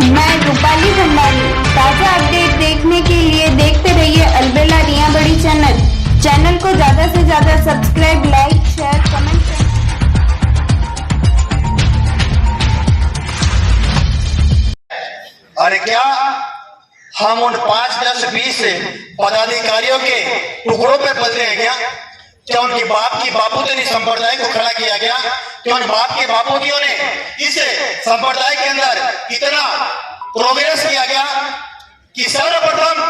मैं रूपाली भंडारी। ताजा अपडेट देखने के लिए देखते रहिए अलबेला रिया बड़ी चैनल को ज्यादा से ज्यादा सब्सक्राइब, लाइक, शेयर, कमेंट करें। अरे क्या हम उन 5, 10, 20 पदाधिकारियों के टुकड़ों पे बदले हैं क्या उनके बाप की बापूतनी संप्रदाय को खड़ा किया गया? क्या उन बाप के बापूतियों ने इस संप्रदाय के अंदर इतना प्रोग्रेस किया गया कि सर्वप्रथम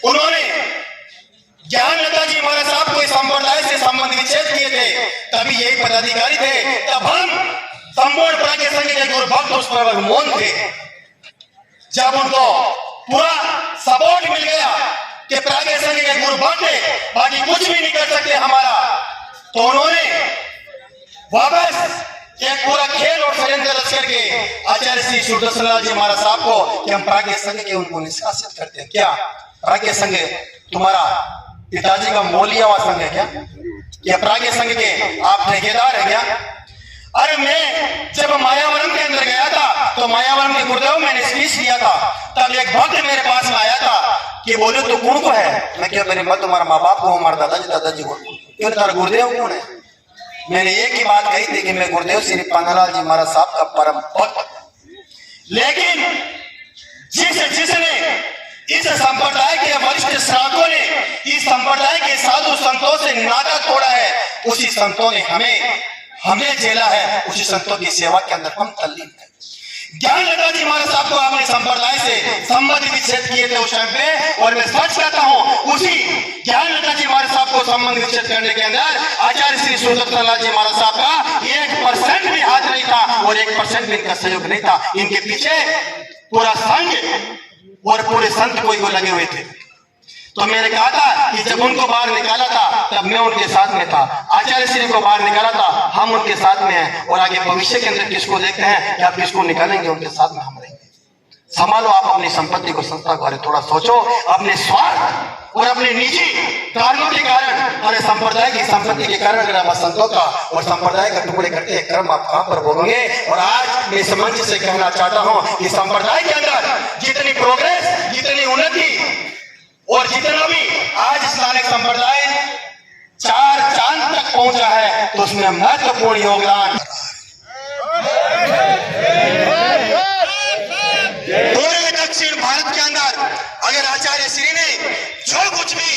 उन्होंने ज्ञानलता जी महाराज साहब को इस संप्रदाय से संबंध विच्छेद किए थे, तभी यही पदाधिकारी थे। तब हम संपूर्ण प्राज्ञ संघ के गुरु भक्त उस पर मौन थे। जब उनको पूरा सपोर्ट मिल गया कि प्राज्ञ संघ के गुरु भक्त बाकी कुछ भी नहीं कर सकते हमारा, तो उन्होंने वापस एक पूरा खेल और षड्यंत्र रच करके आचार्य श्री सुदर्शनलाल जी महाराज साहब को कि हम प्राज्ञ संघ के उनको निष्कासित करते हैं। क्या प्राज्ञ संघ तुम्हारा पिताजी का मौलिया संघ है क्या प्राज्ञ संघ के आप ठेकेदार है क्या? अरे मैं जब मायावरम के अंदर गया था तो मायावरम के गुरुदेव मैंने स्पीच दिया था, तब एक भक्त मेरे पास में आया था कि बोले तो कौन को है? मैं क्या मेरे मत तुम्हारा माँ बाप को, हमारे दादाजी को, क्यों तुम्हारा गुरुदेव कौन है? मैंने एक ही बात कही थी कि मैं गुरुदेव श्री पन्नालाल जी महाराज साहब का परम भक्त। लेकिन जिसने इस संप्रदाय के वरिष्ठ श्रावकों ने इस संप्रदाय के साधु संतों से नाता तोड़ा है, उसी संतों ने हमें झेला है, उसी संतों की सेवा के अंदर हम तल्लीन हैं। ज्ञानलता जी महाराज साहब को आपने संप्रदाय से संबंध विच्छेद किए थे उस टाइम पे, और मैं सच कहता हूं उसी ज्ञानलता जी महाराज साहब को संबंध विच्छेद करने के अंदर आचार्य श्री सुदर्शनलाल जी महाराज साहब का 1% भी हाथ नहीं था और 1% भी इनका सहयोग नहीं था। इनके पीछे पूरा संघ और पूरे संत कोई को लगे हुए थे। तो मैंने कहा था कि जब उनको बाहर निकाला था तब मैं उनके साथ में था, आचार्य श्री को बाहर निकाला था हम उनके साथ में हैं, और आगे भविष्य के अंदर किसको देखते हैं कि आप किसको निकालेंगे, उनके साथ में हम रहेंगे। संभालो आप अपनी संपत्ति को, संस्था को, थोड़ा सोचो। अपने स्वार्थ और अपने निजी कारणों के कारण और संप्रदाय की संपत्ति के कारण अगर आप संतों का और संप्रदाय का टुकड़े करते हैं, क्रम आप कहां पर भोगेंगे? और आज मैं इस मंच से कहना चाहता हूं कि संप्रदाय के अंदर जितनी प्रोग्रेस, जितनी उन्नति और जितना भी आज इस्लामिक संप्रदाय 4 चांद तक पहुंचा है, तो उसमें महत्वपूर्ण योगदान पूरे दक्षिण भारत के अंदर अगर आचार्य श्री ने जो कुछ भी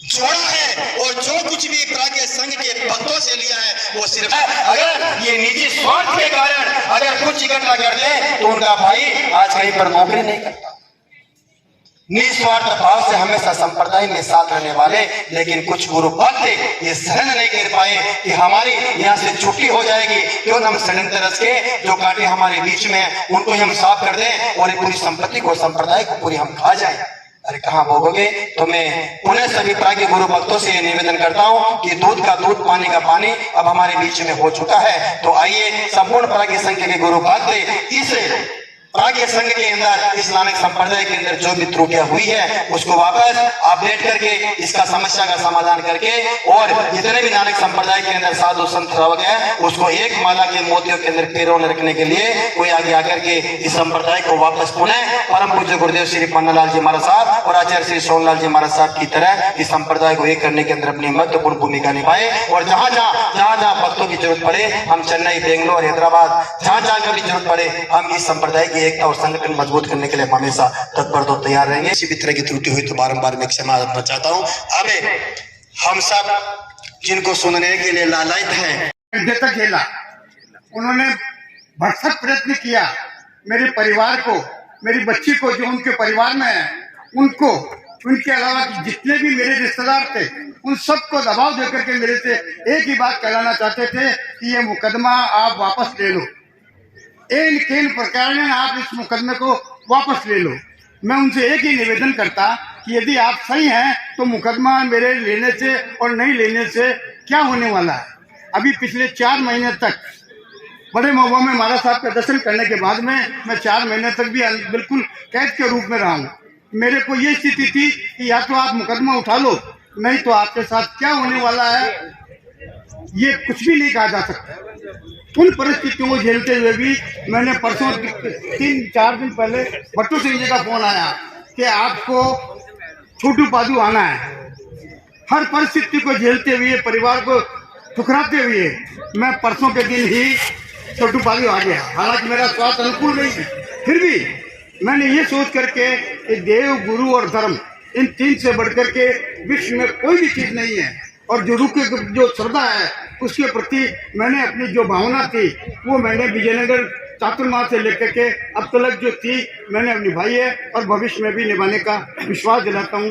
जोड़ा है और जो कुछ भी प्राज्ञ संघ के भक्तों से लिया है, वो सिर्फ अगर ये निजी स्वार्थ के कारण अगर कुछ इकट्ठा कर दे तो उनका भाई आज कहीं पर नौकरी नहीं करता। निस्वार्थ भाव से हमेशा संप्रदाय में साथ रहने वाले, लेकिन कुछ गुरु भक्त ये सहन नहीं कर पाए कि हमारी यहाँ से छुट्टी हो जाएगी, क्यों हम षड्यंत्र रच के जो कांटे हमारे बीच में हैं उनको हम साफ कर दें और पूरी संपत्ति को, संप्रदाय को पूरी हम खा जाएं। अरे कहाँ भोगोगे? तो मैं पुनः सभी प्राज्ञ गुरु भक्तों से निवेदन करता हूँ कि दूध का दूध, पानी का पानी अब हमारे बीच में हो चुका है। तो आइए संपूर्ण प्राज्ञ संघ के गुरु भक्त इस प्राज्ञ संघ के अंदर, इस्लामिक संप्रदाय के अंदर जो भी त्रुटियां हुई है उसको वापस आप बैठ करके इसका समस्या का समाधान करके, और जितने भी नानक संप्रदाय के अंदर साधु संत श्रावक है उसको एक माला के मोतियों के अंदर पैरों में रखने के लिए कोई आगे आकर के इस संप्रदाय को वापस पुनः परम पूज्य गुरुदेव श्री पन्नालाल जी महाराज साहब और आचार्य श्री सोनलाल जी महाराज साहब की तरह इस संप्रदाय को एक करने के अंदर अपनी महत्वपूर्ण भूमिका निभाए। और जहां जहां भक्तों की जरूरत पड़े, हम चेन्नई, बेंगलोर, हैदराबाद, जहां जहां की जरूरत पड़े, हम इस संप्रदाय की एकता और संगठन मजबूत करने के लिए हमेशा तत्पर तो तैयार रहेंगे। किसी भी तरह की त्रुटि हुई तो बारंबार मैं क्षमा चाहता हूँ। अब हम सब जिनको सुनने के लिए लालायित हैं, तक झेला, उन्होंने भरसक प्रयत्न किया मेरे परिवार को, मेरी बच्ची को जो उनके परिवार में है उनको, उनके अलावा जितने भी मेरे रिश्तेदार थे उन सबको दबाव देकर के मेरे से एक ही बात कहलाना चाहते थे कि ये मुकदमा आप वापस ले लो, इन प्रकार में आप इस मुकदमे को वापस ले लो। मैं उनसे एक ही निवेदन करता कि यदि आप सही हैं तो मुकदमा मेरे लेने से और नहीं लेने से क्या होने वाला है। अभी पिछले 4 महीने तक बड़े महुआ में महाराज साहब का दर्शन करने के बाद में मैं 4 महीने तक भी बिल्कुल कैद के रूप में रहा हूँ। मेरे को ये स्थिति थी कि या तो आप मुकदमा उठा लो, नहीं तो आपके साथ क्या होने वाला है ये कुछ भी नहीं कहा जा सकता। उन परिस्थितियों को झेलते हुए भी मैंने परसों 3-4 दिन पहले भट्टू सिंह जी का फोन आया कि आपको छोटू पादू आना है। हर परिस्थिति को झेलते हुए, परिवार को ठुकराते हुए मैं परसों के दिन ही छोटू पादू आ गया। हालांकि मेरा स्वास्थ्य अनुकूल नहीं है, फिर भी मैंने ये सोच करके कि देव, गुरु और धर्म, इन 3 से बढ़कर के विश्व में कोई भी चीज नहीं है। और जो रुके जो श्रद्धा है उसके प्रति मैंने अपनी जो भावना थी वो मैंने विजयनगर चातुर्मास से लेकर के अब तक जो थी मैंने अब निभाई है और भविष्य में भी निभाने का विश्वास दिलाता हूँ।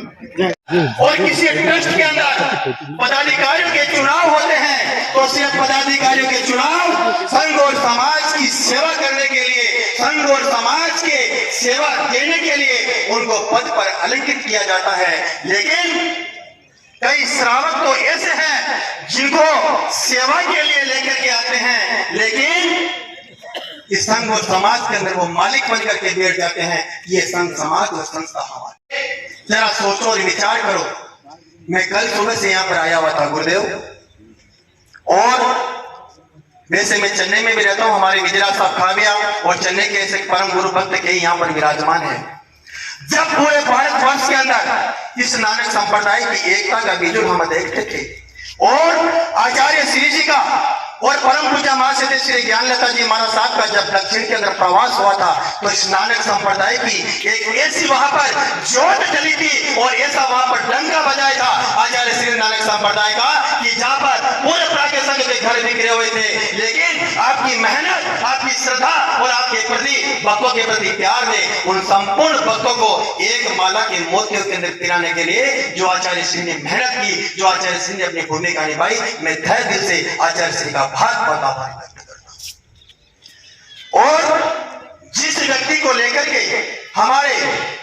और किसी ट्रस्ट के अंदर पदाधिकारियों के चुनाव होते हैं तो सिर्फ पदाधिकारियों के चुनाव संघ और समाज की सेवा करने के लिए, संघ और समाज के सेवा देने के लिए उनको पद पर अलंकृत किया जाता है। लेकिन कई श्रावक तो ऐसे हैं जिनको सेवा के लिए लेकर के आते हैं, लेकिन इस संघ और समाज के अंदर वो मालिक बन करके बैठ जाते हैं। ये संघ समाज और संस्था हमारे। जरा सोचो और विचार करो। मैं कल सुबह से यहाँ पर आया हुआ था गुरुदेव, और वैसे मैं चेन्नई में भी रहता हूँ। हमारे विजयराज साहब खाविया और चेन्नई के ऐसे परम गुरु भक्त के यहाँ पर विराजमान है। जब पूरे भारतवर्ष के अंदर इस नानक संप्रदाय की एकता का बिजुल हम देखते थे, और आचार्य श्री जी का और परम पूजा महासिद्धि श्री ज्ञानलता जी महाराज साहब का जब दक्षिण के अंदर प्रवास हुआ था तो इस नानक संप्रदाय की एक ऐसी वहां पर जोत चली थी और ऐसा वहां पर डंका बजाया था आचार्य श्री नानक संप्रदाय का कि जहां पर पूरे प्राज्ञ संघ के घर बिखरे हुए थे, लेकिन आपकी मेहनत, आपकी श्रद्धा और आपके प्रति भक्तों के प्रति प्यार ने उन संपूर्ण भक्तों को एक माला के मोतियों के अंदर पिराने के लिए जो आचार्य श्री ने मेहनत की, जो आचार्य श्री ने अपनी भूमिका निभाई, मैं तहे दिल से आचार्य श्री का बहुत आभार व्यक्त करता हूं। और जिस व्यक्ति को लेकर के हमारे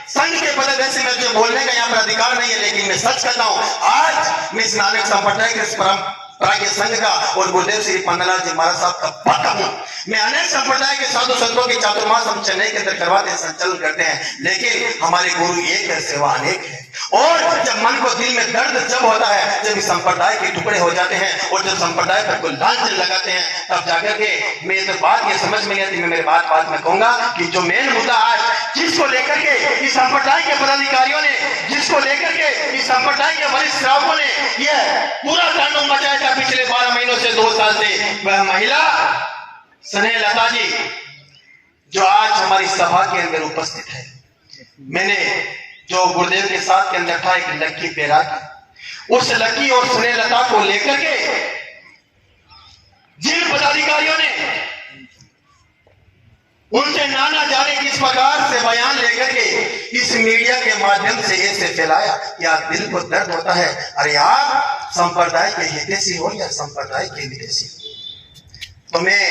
संघ के पदाधिकारी में जो बोलने का यहाँ पर अधिकार नहीं है, लेकिन मैं सच कहता हूं, आज मैं इस नानक संप्रदाय के परम प्राज्ञ संघ का और गुरुदेव श्री पन्नालाल जी महाराज साहब का भक्त हूं। मैं अनेक संप्रदाय के साधु संतों की चातुर्मास हम चेन्नई के अंदर करवाते हैं, संचालन करते हैं, लेकिन हमारे गुरु एक है, सेवा अनेक है। और जब मन को दिल में दर्द जब होता है, जब इस संप्रदाय के टुकड़े हो जाते हैं और जब संप्रदाय पर कोई लांछन लगाते हैं, तब जाकर के मैं तो बात ये समझ में नहीं आती। मैं मेरी बात में कहूंगा कि जो मेन मुद्दा आज जिसको लेकर के इस संप्रदाय के पदाधिकारियों ने, जिसको लेकर के इस संप्रदाय के वरिष्ठ श्रावकों ने यह पूरा तांडव मचाया था पिछले 12 महीनों से 2 साल से, वह महिला स्नेह लता जी जो आज हमारी सभा के अंदर उपस्थित है। मैंने जो गुरुदेव के साथ के अंदर था एक लक्की पेरा की, उस लक्की और स्नेह लता को लेकर के जिन पदाधिकारियों ने उनसे नाना जाने किस प्रकार से बयान लेकर के इस मीडिया के माध्यम से ऐसे फैलाया, या दिल को दर्द होता है। अरे आप संप्रदाय के हितैषी हो या संप्रदाय के विदेशी हो? तो मैं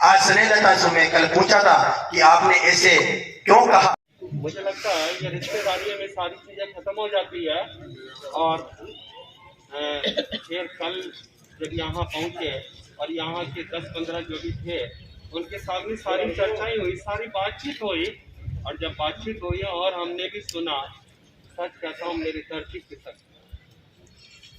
आज स्नेह लता से मैं कल पूछा था कि आपने ऐसे क्यों कहा। मुझे लगता है ये रिश्तेदारी में सारी चीजें खत्म हो जाती है। और फिर कल जब यहाँ पहुंचे और यहाँ के 10-15 जो भी थे उनके साथ भी सारी चर्चाएं हुई, सारी बातचीत हुई। और जब बातचीत हुई और हमने भी सुना, सच कहता हूँ मेरी धरती खिसक।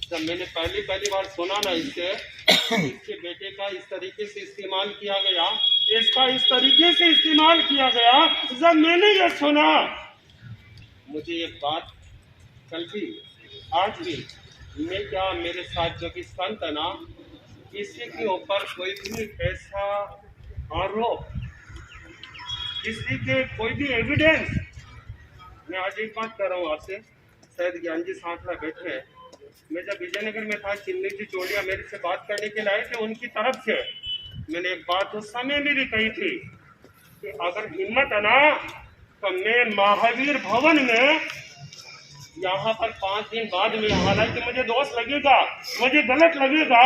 जब मैंने पहली बार सुना ना इसके बेटे का इस तरीके से इस्तेमाल किया गया, इसका इस तरीके से इस्तेमाल किया गया, जब मैंने ये सुना मुझे एक बात कल भी आज भी मैं क्या मेरे साथ जो कि संत है ना, किसी के ऊपर कोई भी ऐसा आरोप, किसी के कोई भी एविडेंस, मैं आज एक बात कर रहा हूँ आपसे, शायद ज्ञान जी साथ में बैठे हैं। मैं जब विजयनगर में था, चिन्नी जी चोलिया मेरे से बात करने के लिए आए थे, उनकी तरफ से मैंने एक बात उस समय में भी कही थी कि अगर हिम्मत है ना तो मैं महावीर भवन में यहाँ पर 5 दिन बाद में, हालांकि मुझे दोष लगेगा, मुझे गलत लगेगा,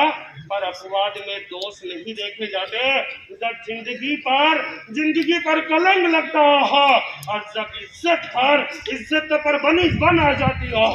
पर अपवाद में दोष नहीं देखे जाते। जब जिंदगी पर कलंक लगता हो और जब इज्जत पर बन आ जाती हो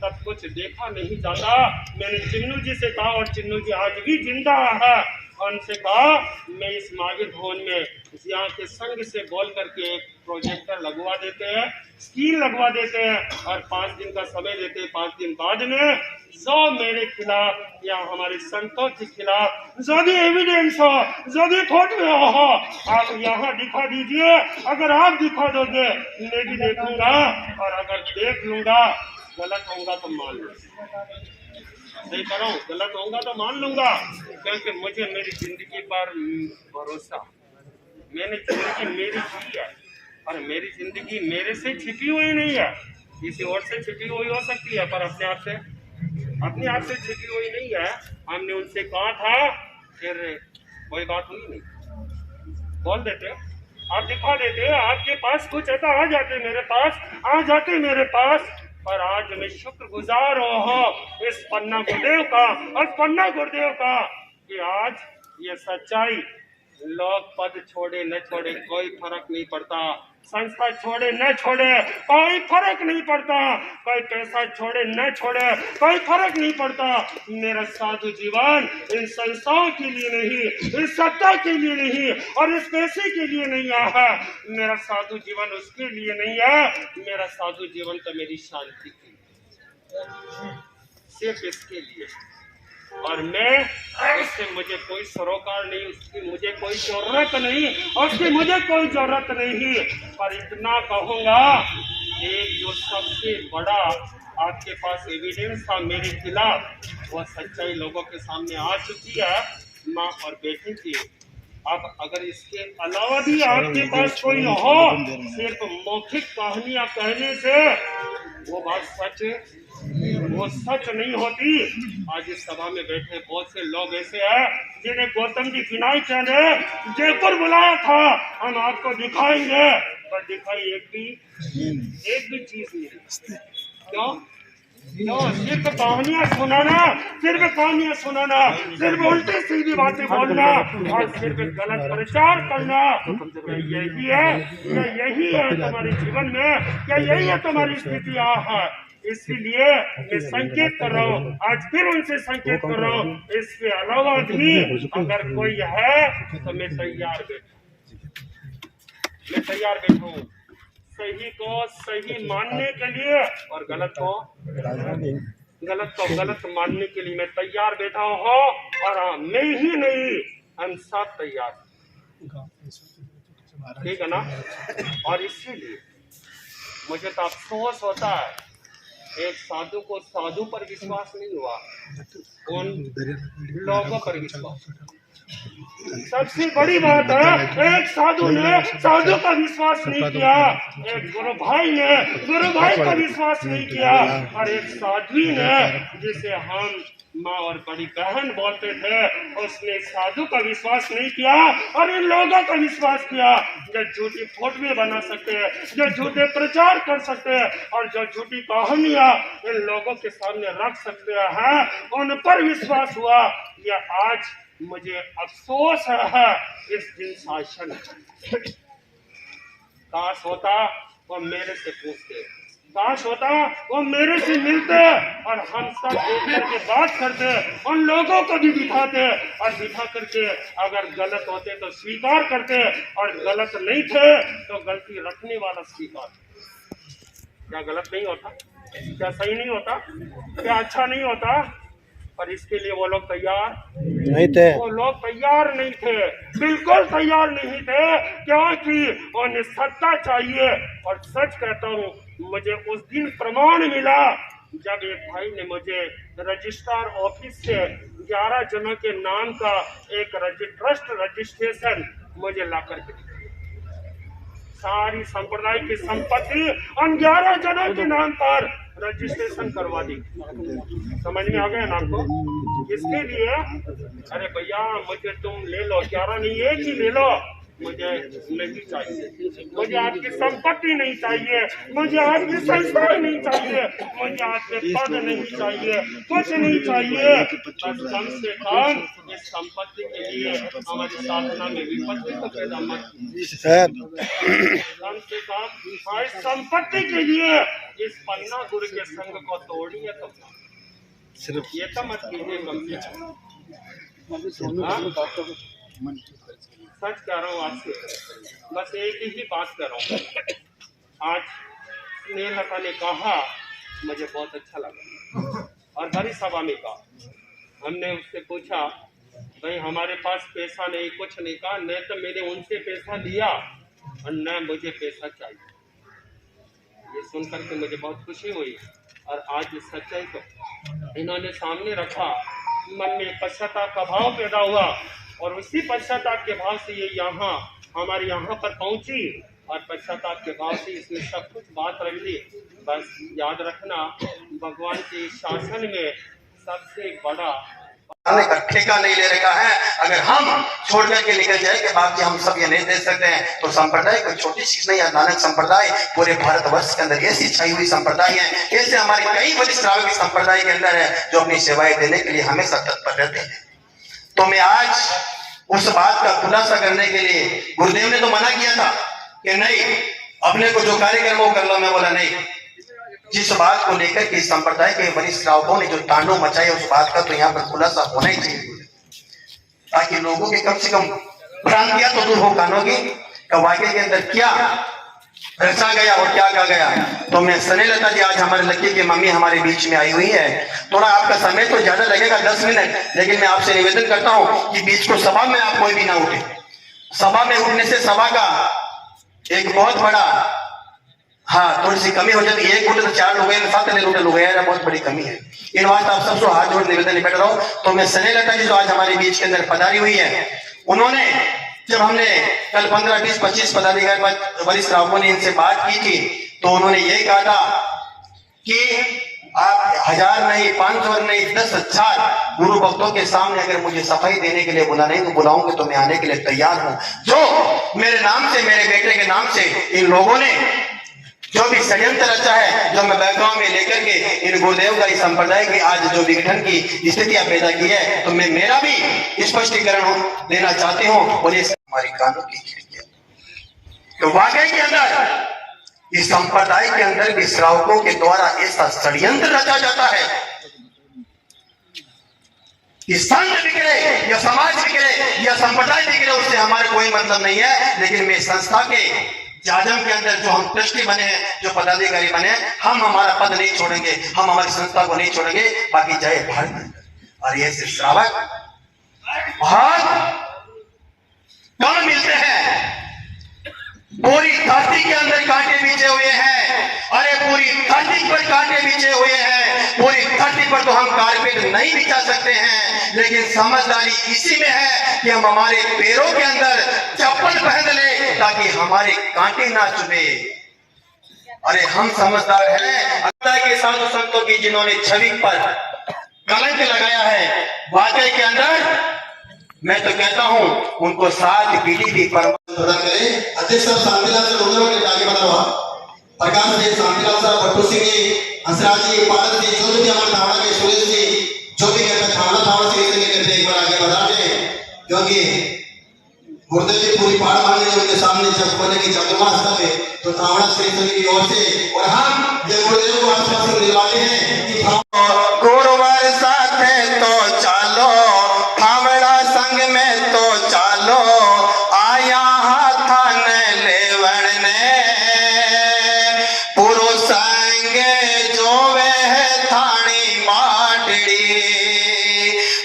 तब कुछ देखा नहीं जाता। मैंने चिन्नू जी से कहा, और चिन्नू जी आज भी जिंदा है, उनसे कहा मैं इस महावीर भवन में यहाँ के संघ से बोल करके एक प्रोजेक्टर लगवा देते हैं, स्क्रीन लगवा देते हैं और 5 दिन का समय देते हैं। 5 दिन बाद में जो मेरे खिलाफ या हमारे संतों के खिलाफ जो भी एविडेंस हो, जो भी फोटो हो, आप यहाँ दिखा दीजिए। अगर आप दिखा दोगे मैं भी देखूंगा, और अगर देख लूंगा गलत होगा तो मान लूंगा, सही कर रहा हूँ, गलत होगा तो मान लूंगा, क्योंकि मुझे मेरी जिंदगी पर भरोसा, मैंने जिंदगी मेरी जी है, और मेरी जिंदगी मेरे से छिपी हुई नहीं है, किसी और से छिपी हुई हो सकती है, पर अपने आप से छिपी हुई नहीं है। हमने उनसे कहा था, फिर कोई बात हुई नहीं, बोल देते, आप दिखा देते, आपके पास कुछ ऐसा आ जाते मेरे पास, पर आज मैं शुक्रगुजार हो इस पन्ना गुरुदेव का कि आज ये सच्चाई, लोग पद छोड़े न छोड़े कोई फर्क नहीं पड़ता, संस्था छोड़े न छोड़े कोई फर्क नहीं पड़ता, कोई पैसा छोड़े न छोड़े कोई फर्क नहीं पड़ता। मेरा साधु जीवन इन संस्थाओं के लिए नहीं, इस सत्ता के लिए नहीं, और इस पैसे के लिए नहीं है। मेरा साधु जीवन उसके लिए नहीं है, मेरा साधु जीवन तो मेरी शांति के लिए, सिर्फ इसके लिए। और मैं उससे, मुझे कोई सरोकार नहीं, उसकी मुझे कोई जरूरत नहीं, पर इतना कहूँगा, एक जो सबसे बड़ा आपके पास एविडेंस था मेरे खिलाफ, वह सच्चाई लोगों के सामने आ चुकी है, माँ और बेटी की। अब अगर इसके अलावा भी आपके पास कोई हो, सिर्फ मौखिक कहानियां कहने से वो बात सच नहीं होती। आज इस सभा में बैठे बहुत से लोग ऐसे हैं जिन्हें गौतम जी विनायक ने जयपुर बुलाया था, हम आपको दिखाएंगे, पर दिखाई एक भी चीज नहीं। क्यों? सिर्फ कहानियां सुनाना, सिर्फ उल्टी सीधी बातें बोलना, और सिर्फ गलत प्रचार करना, यही है तुम्हारे जीवन में, क्या यही है तुम्हारी स्थितियां है? इसलिए मैं संकेत कर रहा हूँ, आज फिर उनसे संकेत कर रहा हूँ, इसके अलावा भी अगर कोई है तो मैं तैयार बैठा हूँ सही को सही मानने के लिए, और गलत को गलत मानने के लिए मैं तैयार बैठा हूँ। और हाँ, मैं ही नहीं, हम सब तैयार, ठीक है ना? और इसीलिए मुझे तो अफसोस होता है, एक साधु को साधु पर विश्वास नहीं हुआ, उन लोगों पर विश्वास। सबसे बड़ी बात है, एक साधु ने साधु का विश्वास नहीं किया, एक गुरु भाई ने गुरु भाई का विश्वास नहीं किया, और एक साध्वी ने, जिसे हम माँ और बड़ी बहन बोलते थे, उसने साधु का विश्वास नहीं किया और इन लोगों का विश्वास किया, जो झूठी फोटो बना सकते हैं, जो झूठे प्रचार कर सकते हैं, और जो झूठी कहानियां इन लोगों के सामने रख सकते हैं, उन पर विश्वास हुआ। यह आज मुझे अफसोस है इस दिन शासन। काश होता वो मेरे से पूछते, काश होता वो मेरे से मिलते, और हम सब एक करके बात करते, उन लोगों को भी दिखाते, और दिखा करके अगर गलत होते तो स्वीकार करते, और गलत नहीं थे तो गलती रखने वाला स्वीकार। क्या गलत नहीं होता? क्या सही नहीं होता? क्या अच्छा नहीं होता? पर इसके लिए वो लोग तैयार नहीं थे, बिल्कुल तैयार नहीं थे, क्योंकि उन्हें सत्ता चाहिए। और सच कहता हूँ, मुझे उस दिन प्रमाण मिला जब एक भाई ने मुझे रजिस्ट्रार ऑफिस से 11 जनों के नाम का एक ट्रस्ट रजिस्ट्रेशन मुझे ला करके दिया। सारी संप्रदाय की संपत्ति उन 11 जनों के नाम पर रजिस्ट्रेशन करवा दी। समझ में आ गया ना आपको? इसके लिए अरे भैया मुझे तुम ले लो, 11 नहीं एक ही ले लो, मुझे नहीं चाहिए, मुझे आपकी संपत्ति नहीं चाहिए, मुझे आपकी संस्था नहीं चाहिए, मुझे आपके पद नहीं चाहिए, कुछ नहीं चाहिए। बस कम से कम इस संपत्ति के लिए हमारी साधना में विपत्ति तो पैदा मत कीजिए। कम से कम इस संपत्ति के लिए इस पन्ना गुरु के संग को तोड़िए, तो सिर्फ ये तो मत कीजिए। कम से कम सच कह रहा हूँ आपसे, बस एक ही बात कर रहा हूँ। आज स्नेहलता ने कहा, मुझे बहुत अच्छा लगा, और बड़ी सभा में कहा, हमने उससे पूछा भाई हमारे पास पैसा नहीं, कुछ नहीं कहा, न तो मैंने उनसे पैसा लिया और न मुझे पैसा चाहिए। ये सुनकर के मुझे बहुत खुशी हुई और आज इस सच्चाई को इन्होंने सामने रखा। मन में पश्चाताप का भाव पैदा हुआ और उसी पश्चाताप के भाव से ये यहाँ हमारे यहाँ पर पहुंची और पश्चाताप के भाव से इसने सब कुछ बात रख दी। बस याद रखना, भगवान के शासन में सबसे बड़ा ठेका नहीं ले रखा है। अगर हम छोड़ करके निकल जाए कि बाकी हम सब ये नहीं दे सकते हैं, तो संप्रदाय कोई छोटी चीज नहीं है। नानक संप्रदाय पूरे भारतवर्ष के अंदर ऐसी छाई हुई संप्रदाय है, ऐसे हमारे कई बड़ी श्रावकी संप्रदाय के अंदर है जो अपनी सेवाएं देने के लिए हमेशा तत्पर रहते हैं। तो मैं आज उस बात का खुलासा करने के लिए, गुरुदेव ने तो मना किया था कि नहीं अपने को जो कार्यक्रम वो कर लो, मैं बोला नहीं, जिस बात को लेकर के संप्रदाय के वरिष्ठ श्रावकों ने जो तांडव मचाया उस बात का तो यहाँ पर खुलासा होना ही चाहिए, ताकि लोगों के कम से कम भ्रांतियां तो दूर हो कानों की वाक्य के अंदर क्या रचा गया और क्या कहा गया। तो मैं स्नेहलता जी, आज हमारे लड़की की मम्मी हमारे बीच में आई हुई है। थोड़ा आपका समय तो ज्यादा लगेगा 10 मिनट, लेकिन मैं आपसे निवेदन करता हूँ कि बीच को सभा में आप कोई भी ना उठे। सभा में उठने से सभा का एक बहुत बड़ा थोड़ी सी कमी हो जाती है। एक उठे तो 4 लोग हैं, 7 लोग हैं, बहुत बड़ी कमी है। इन बात आप सबसे हाथ जोड़ निवेदन निपट रहा हूँ। तो मैं स्नेहलता जी जो आज हमारे बीच के अंदर पधारी हुई है, उन्होंने जब हमने कल 15, 20, 25 पदाधिकारी वरिष्ठ श्रावकों ने इनसे बात की थी, तो उन्होंने यही कहा था कि आप 1000 नहीं, 500 नहीं, 10,000 गुरु भक्तों के सामने अगर मुझे सफाई देने के लिए बुलाऊंगे तो मैं आने के लिए तैयार हूं। जो मेरे नाम से, मेरे बेटे के नाम से इन लोगों ने जो भी षड्यंत्र रचा है, जो मैं बैकग्राउंड में लेकर के इन गुरुदेव का इस संप्रदाय की आज जो विघटन की स्थितियां पैदा की है, तो मैं मेरा भी स्पष्टीकरण देना चाहती हूँ। और ये हमारी कानों की खिड़कियां तो वाकई के अंदर इस संप्रदाय के अंदर भी श्रावकों के द्वारा ऐसा षड्यंत्र रचा जाता है कि संघ बिगड़े या समाज बिगड़े या संप्रदाय बिगड़े, उससे हमारे कोई मतलब नहीं है। लेकिन मैं संस्था के जाजम के अंदर जो हम ट्रस्टी बने हैं, जो पदाधिकारी बने हैं, हम हमारा पद नहीं छोड़ेंगे, हम हमारी संस्था को नहीं छोड़ेंगे। बाकी जय भारत। और ये सिर्फ श्रावक बहुत कम मिलते हैं। पूरी धरती के अंदर कांटे बिछे हुए हैं। अरे पूरी धरती पर कांटे बिछे हुए हैं। पूरी धरती पर तो हम कारपेट नहीं बिछा सकते हैं, लेकिन समझदारी इसी में है कि हम हमारे पैरों के अंदर चप्पल पहन ले ताकि हमारे कांटे ना चुभे। अरे हम समझदार हैं। अल्लाह के साधु संतों की जिन्होंने छवि पर कलंक लगाया है, वाकई के अंदर मैं तो कहता हूं उनको 7 पीढ़ी भी प्रदान करें। अध्यक्ष साहब शांतिलाल सर उन्होंने आगे बढ़ा हुआ प्रकाश जी, शांतिलाल साहब, भट्टू सिंह जी, हंसराज जी, पारद जी, जो भी हमारे थावड़ा के सुरेश जी, जो भी कहते हैं थावड़ा से इसलिए कहते हैं एक बार आगे बढ़ा दें, क्योंकि गुरुदेव जी पूरी पहाड़ मांगे उनके सामने जब बोले की चतुर्मास है तो थावड़ा श्री की ओर से और हम ये गुरुदेव को आश्वासन दिलवाते हैं कि गुरुवार साथ है तो चालो, थावड़ा संग में तो चालो, आया हाथन लेवन ने पुरु संग जो वे थानी माटड़ी,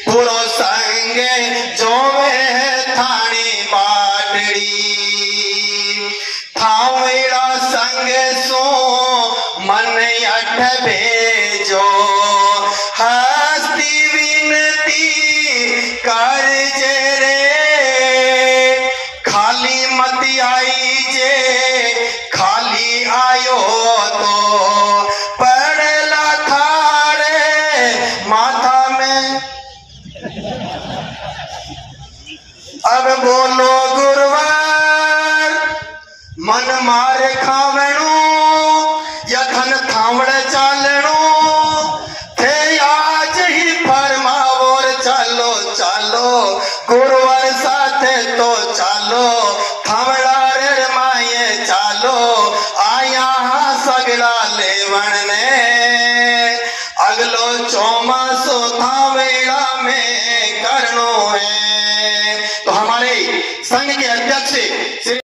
पुरु संग जो वे थानी माटड़ी, थावड़ा संग सो मन अठ भेजो, हस्ती विनती कर जे रे, खाली मत आई जे, खाली आयो तो पड़ला थारे माथा में। अब बोलो गुरुवार मन मार खावणो या धन थावड़ चालणो, थे आज ही फरमावोर चालो चालो, गुरुवार साथ तो चालो, थावड़ा रे माये चालो, आया सगड़ा लेवन ने, अगलो चौमासो थावेड़ा में करनो है। तो हमारे संघ के अध्यक्ष श्री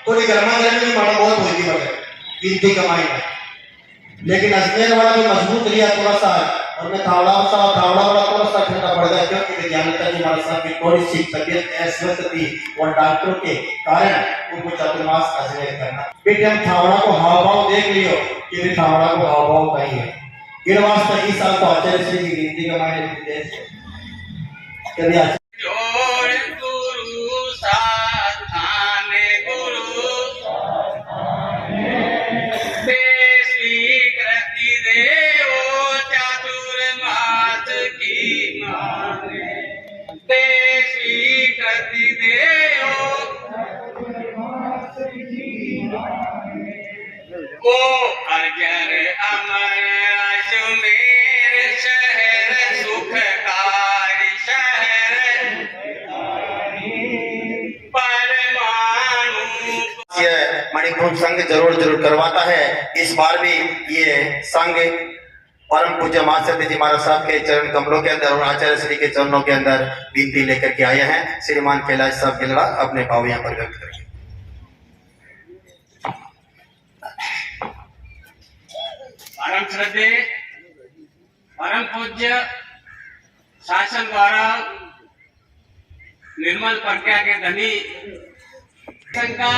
थोड़ी गर्मा गर्मी बहुत होगी गिनती कमाई में लेकिन अजमेर वाला भी मजबूत लिया थोड़ा सा, और मैं थावड़ा वाला थोड़ा सा ठंडा पड़ गया, क्योंकि विद्यालय जी महाराज साहब की थोड़ी सी तबीयत अस्वस्थ थी और डॉक्टरों के कारण उनको चातुर्मास अजमेर करना। बेटे हम थावड़ा को हाव भाव देख लियो कि थावड़ा को हाव भाव कहीं है इन वास्ते इस साल तो आचार्य श्री की गिनती का मैंने विदेश कभी अजर अमर अजमेर शहर सुखकारी शहर परमाणु। ये मणिपुर संघ जरूर करवाता है। इस बार भी ये संघ परम पूज्य महासत्य जी महाराज साहब के चरण कमलों के अंदर और आचार्य श्री के चरणों के अंदर विनती लेकर के आए हैं। श्रीमान कैलाश साहब के लड़ा अपने भाव यहाँ पर व्यक्त करेंगे। परम श्रद्धे परम पूज्य शासन द्वारा निर्मल प्रज्ञा के धनी का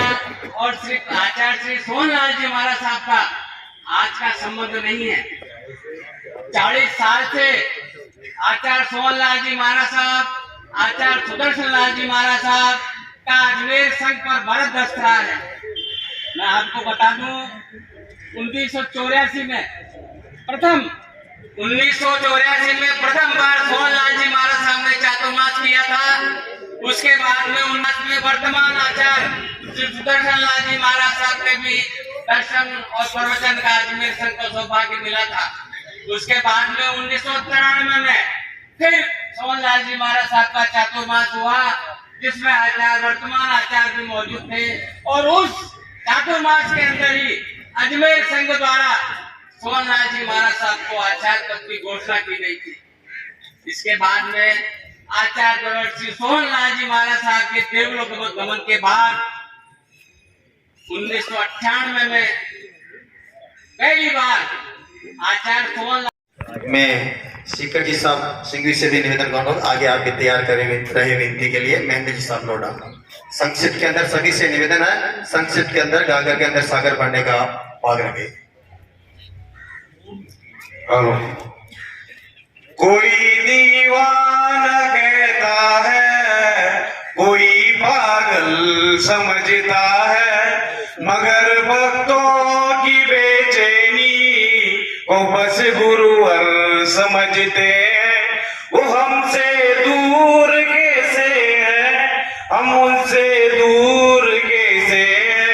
और श्री आचार्य श्री सोहनलाल जी महाराज साहब का आज का संबंध नहीं है। 40 साल से आचार्य सोहनलाल जी महाराज साहब, आचार्य सुदर्शन लाल जी महाराज साहब का अजमेर संघ पर भरत दस्तरा है। मैं आपको बता दूं 1984 में प्रथम बार सोहनलाल जी महाराज साहब ने चातुर्मास किया था। उसके बाद में 19 में वर्तमान आचार्य श्री सुदर्शन लाल जी महाराज साहब के भी दर्शन और प्रवचन का अजमेर संघ को सौभाग्य मिला था। उसके बाद में 1993 में फिर सोहनलाल जी महाराज साहब का चातुर्मास हुआ, जिसमें आचार्य वर्तमान आचार्य भी मौजूद थे, और उस चातुर्मास के अंदर ही अजमेर संघ द्वारा सोहनलाल जी महाराज साहब को आचार्य पद की घोषणा की गई थी। इसके बाद में आचार्य श्री सोहनलाल जी महाराज साहब के देवलोक गमन के बाद 1998 में पहली बार आचार्य सोहनलाल। मैं सीकर जी साहब सिंघवी से भी निवेदन करूंगा, आगे आपके तैयार करेंगे रहे विनती के लिए। महेंद्र जी साहब लौटा संक्षिप्त के अंदर सभी से निवेदन है, संक्षिप्त के अंदर गागर के अंदर सागर पढ़ने का भाग रखे। कोई दीवाना कहता है, कोई पागल समझता है, मगर भक्तों की बेचैनी को बस गुरुवर समझते हैं। वो हमसे दूर कैसे है, हम उनसे दूर कैसे है,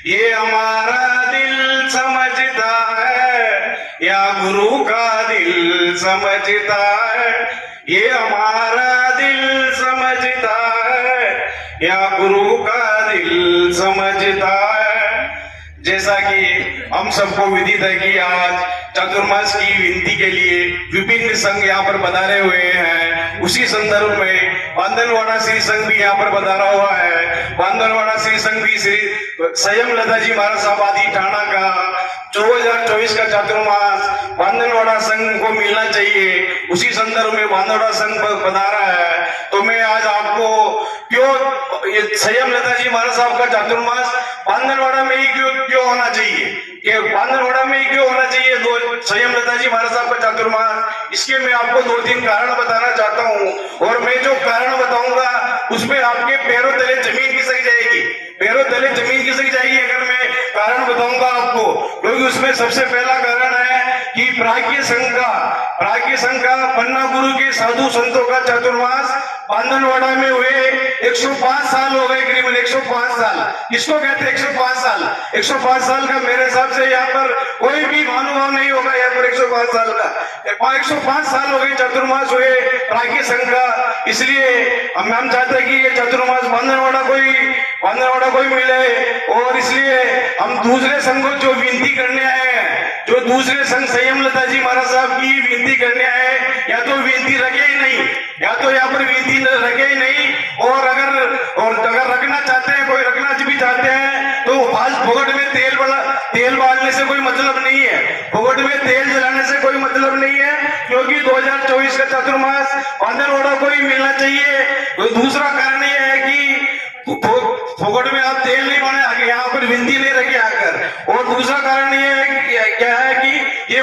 ये हमारा दिल समझता है या गुरु का दिल समझता है, ये हमारा दिल समझता है या गुरु का दिल समझता है। जैसा कि हम सबको विदित है कि आज चातुर्मास की विनती के लिए विभिन्न संघ यहाँ पर पधारे हुए हैं। उसी संदर्भ में बांदलवाड़ा श्री संघ भी यहाँ पर पधारा हुआ है। बांदलवाड़ा श्री संघ भी श्री संयम लता जी महाराज साहब आदि ठाणा का 2024 का चातुर्मास बांदलवाड़ा संघ को मिलना चाहिए। उसी संदर्भ में बांदलवाड़ा संघ पधारा है। तो मैं आज आपको क्यों ये संयम लता जी महाराज साहब का चातुर्मास बांदलवाड़ा में ही क्यों होना चाहिए, कि बांदलवाड़ा में ही क्यों होना चाहिए संयम लता जी महाराज साहब का चातुर्मास, इसके मैं आपको 2-3 कारण बताना चाहता हूँ। और मैं जो कारण बताऊंगा उसमें आपके पैरों तले जमीन खिसक जाएगी, पैरों तले जमीन खिसक जाएगी अगर मैं कारण बताऊंगा आपको। क्योंकि उसमें सबसे पहला कारण है कि प्राज्ञ संघ का पन्ना गुरु के साधु संतों का चातुर्मास बांदलवाड़ा में हुए 105 साल हो गए, करीबन 105 साल। किसको कहते हैं 105 साल? 105 साल का मेरे हिसाब से यहाँ पर कोई भी महानुभाव नहीं होगा यहाँ पर 105 साल का। 105 साल हो गए चातुर्मास हुए प्राज्ञ संघ का। इसलिए हम चाहते हैं कि ये चातुर्मास बांदलवाड़ा कोई मिले। और इसलिए हम दूसरे संघ को जो विनती करने आए हैं, जो दूसरे संघ संयम लता जी महाराज साहब की विनती करने आए, या तो विनती रखे ही नहीं, या तो यहाँ पर विनती रखे ही नहीं। और अगर रखना चाहते हैं, कोई रखना भी चाहते हैं तो फालतू फोकट में तेल बाल डालने से कोई मतलब नहीं है, फोगट में तेल जलाने से कोई मतलब नहीं है, क्योंकि 2024 का चातुर्मास बांधनवाड़ा को ही मिलना चाहिए। तो दूसरा कारण यह है कि फोगट में आप तेल नहीं बने आगे, यहाँ पर बिंदी नहीं रखे आकर। और दूसरा कारण यह है कि क्या है कि ये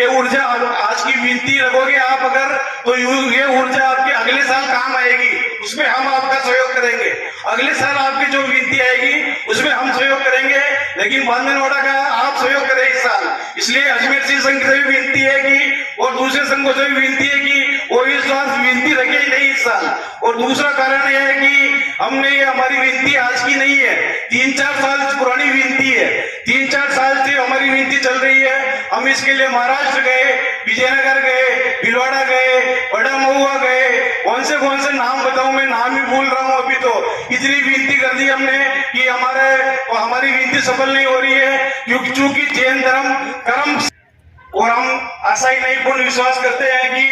ऊर्जा आज की विनती रखोगे आप अगर, तो ये ऊर्जा आपके अगले साल काम आएगी, उसमें हम आपका सहयोग करेंगे। अगले साल आपकी जो विनती आएगी उसमें हम सहयोग करेंगे, लेकिन बांधनवाड़ा का आप सहयोग करें इस साल। इसलिए अजमेर सिंह संघ से भी विनती है कि, और दूसरे संघों से भी विनती है कि वो इस बार विनती रखे ही नहीं इस साल। और दूसरा कारण यह है कि हमने ये हमारी विनती आज की नहीं है, 3-4 साल पुरानी विनती है, 3-4 साल से हमारी विनती चल रही है। हम इसके लिए महाराष्ट्र गए, विजयनगर गए, भिलवाड़ा गए, बड़ा महुआ गए, कौन से नाम बताऊं, मैं नाम ही भूल रहा हूं अभी। तो इतनी विनती कर दी हमने कि हमारी विनती सफल नहीं हो रही है, क्योंकि चूंकि जैन धर्म कर्म, और हम आशा ही नहीं पूर्ण विश्वास करते हैं कि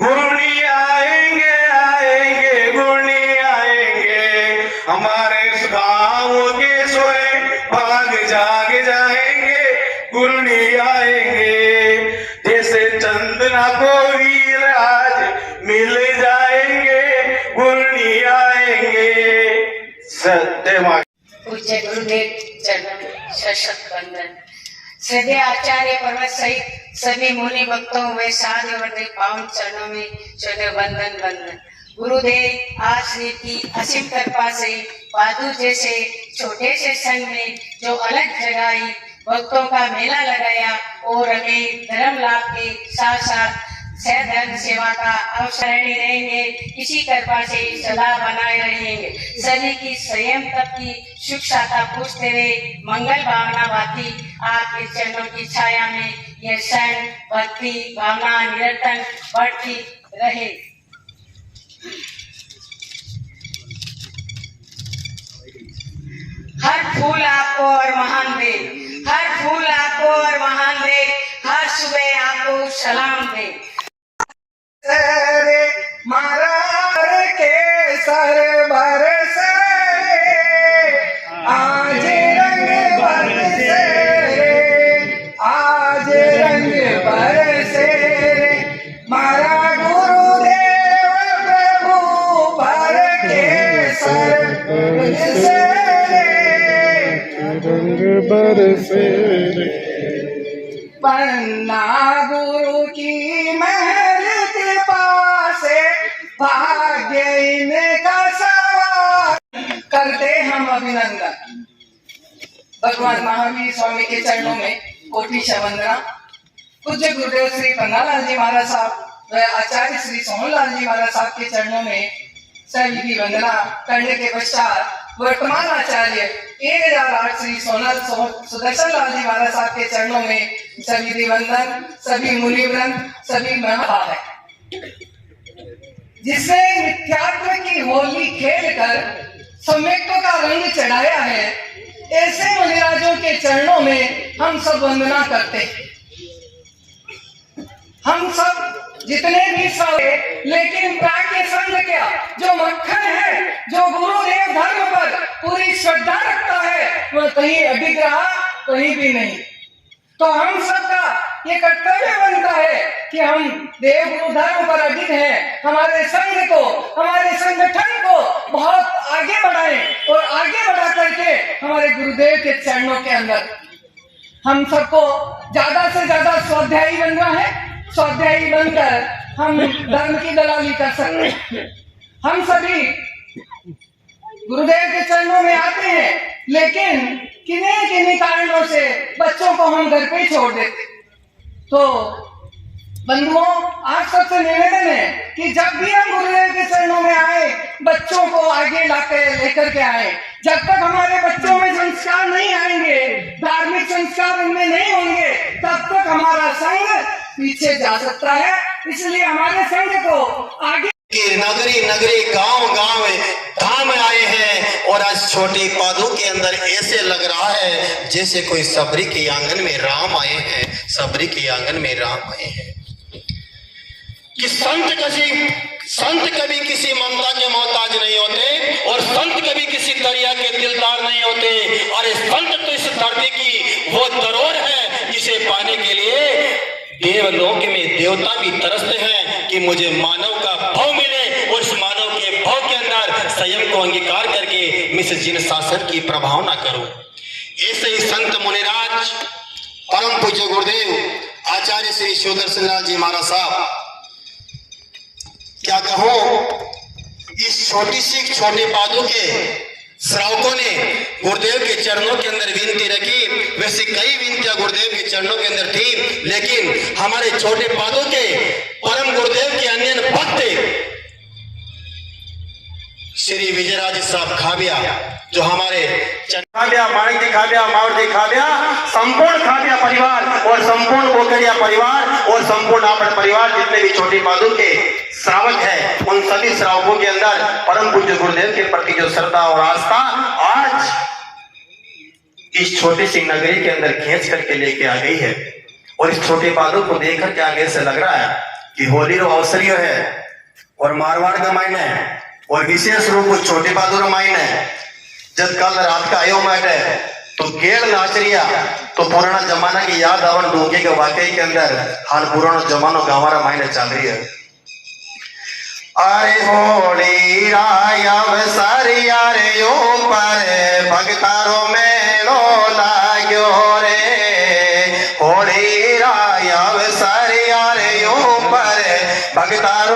गुरुनी आएंगे आएंगे गुरुनी आएंगे, हमारे गाँव के सोए भाग जाग जाएंगे, गुरुनी आएंगे। जैसे चंदना को वीर आज मिल जाएंगे, गुरुनी आएंगे। सत्य माँ पूज्य गुरुदेव चरण सशक्त वंदन। श्रद्धेय आचार्य पर्वत सहित सभी मुनि भक्तों व साधु वर्ग पावन चरणों में श्रद्धेय वंदन वंदन। गुरुदेव आश्रय की असीम कृपा से पादू जैसे छोटे से संघ में जो अलग जगाई भक्तों का मेला लगाया और हमें धर्म लाभ के साथ साथ धर्म सेवा का अवसर रहेंगे, इसी कृपा से सदा बनाए रहेंगे। सभी की संयम तप की सुख शाखा पूछते हुए मंगल भावना भाती आपके चरणों की छाया में यह शरण भक्ति भावना निरंतर बढ़ती रहे। हर फूल आपको और महान दे, हर फूल आपको और महान दे, हर सुबह आपको सलाम दे। मारा के सर बरसे आज रंग बरसे, आज रंग बरसे, मारा गुरुदेव प्रभु भर के सर बरसे, रंग बरसे। पन्ना गुरु की महल भाग्य इनका सवार करते हम अभिनंदन। भगवान महावीर स्वामी के चरणों में कोटि वंदना। पूज्य गुरुदेव श्री पन्नालाल जी महाराज साहब व आचार्य श्री सोहनलाल जी महाराज साहब के चरणों में सभी वंदना करने के पश्चात वर्तमान आचार्य 1008 श्री सुदर्शन लाल जी महाराज साहब के चरणों में सभी वंदन, सभी मुनिवृंद, सभी महाभा है, जिसने मिथ्यात्व की होली खेलकर सम्यक्त्व का रंग चढ़ाया है, ऐसे मुनिराजों के चरणों में हम सब वंदना करते हैं। हम सब जितने भी सारे, लेकिन प्राज्ञ संघ क्या, जो मक्खन है, जो गुरुदेव धर्म पर पूरी श्रद्धा रखता है, वह कहीं अधिक रहा, कहीं भी नहीं। तो हम सबका ये कर्तव्य बनता है कि हम देव गुरु धर्म पर अडिग हैं, हमारे संघ को, हमारे संगठन को बहुत आगे बढ़ाएं और आगे बढ़ा करके हमारे गुरुदेव के चरणों के अंदर हम सबको ज्यादा से ज्यादा स्वाध्यायी बनना है। स्वाध्यायी बनकर हम धर्म की दलाली कर सकते हैं। हम सभी गुरुदेव के चरणों में आते हैं, लेकिन किन्हीं कारणों से बच्चों को हम घर पे ही छोड़ देते। तो बंधुओं, आप सबसे निवेदन है कि जब भी हम गुरुदेव के चरणों में आए, बच्चों को आगे लेकर के आए। जब तक हमारे बच्चों में संस्कार नहीं आएंगे, धार्मिक संस्कार उनमें नहीं होंगे, तब तक हमारा संघ पीछे जा सकता है। इसलिए हमारे संघ को आगे नगरी नगरी गांव गांव धाम आए हैं, और आज छोटी पादू के अंदर ऐसे लग रहा है जैसे कोई सबरी के आंगन में राम आए हैं, सबरी के आंगन में राम आए हैं। कि संत कभी किसी ममता के मोहताज नहीं होते, और संत कभी किसी दरिया के दिलदार नहीं होते। बोले, अरे संत तो इस धरती की वो धरोहर है जिसे पाने के लिए देवलोक में देवता भी तरसते हैं कि मुझे मानव का भाव मिले और इस मानव के भाव के अंदर स्वयं को अंगीकार करके मैं इस जिन शासन की प्रभाव ना करूं। ऐसे ही संत मुनिराज परम पूज्य गुरुदेव आचार्य श्री सुदर्शन लाल जी महाराज साहब, क्या कहो, इस छोटी सी छोटे पादों के श्रावकों ने गुरुदेव के चरणों के अंदर विनती रखी। वैसे कई विनतियां गुरुदेव के चरणों के अंदर थी, लेकिन हमारे छोटे पादों के परम गुरुदेव के अन्य भक्त श्री विजयराज साहब खाबिया, जो हमारे खाबिया, माणिक जी खाबिया, मावड़ जी खाबिया, संपूर्ण खाबिया परिवार और संपूर्ण बोकरिया परिवार और संपूर्ण आपन परिवार, जितने भी छोटी पादों के श्रावक है, उन सभी श्रावकों के अंदर परम पूज्य गुरुदेव के प्रति जो श्रद्धा और आस्था आज इस छोटी सी नगरी के अंदर खींच करके लेके आ गई है। और इस छोटे पादों को देखकर क्या आगे से लग रहा है कि होली रो अवसर है और मारवाड़ का मायने है, और विशेष रूप से छोटे पादू रामायण है। जब कल रात का आयो मैट है तो गेड़ नाच रिया, तो पुराना जमाना की याद आवन डूंगे के वाकई के अंदर हाल पुराना जमानो गाँव रामायण चल रही है। अरे होली राया वसारिया रे ऊपर भगतारो मेलो लाग्यो रे, होली राया वसारिया रे ऊपर भगतारो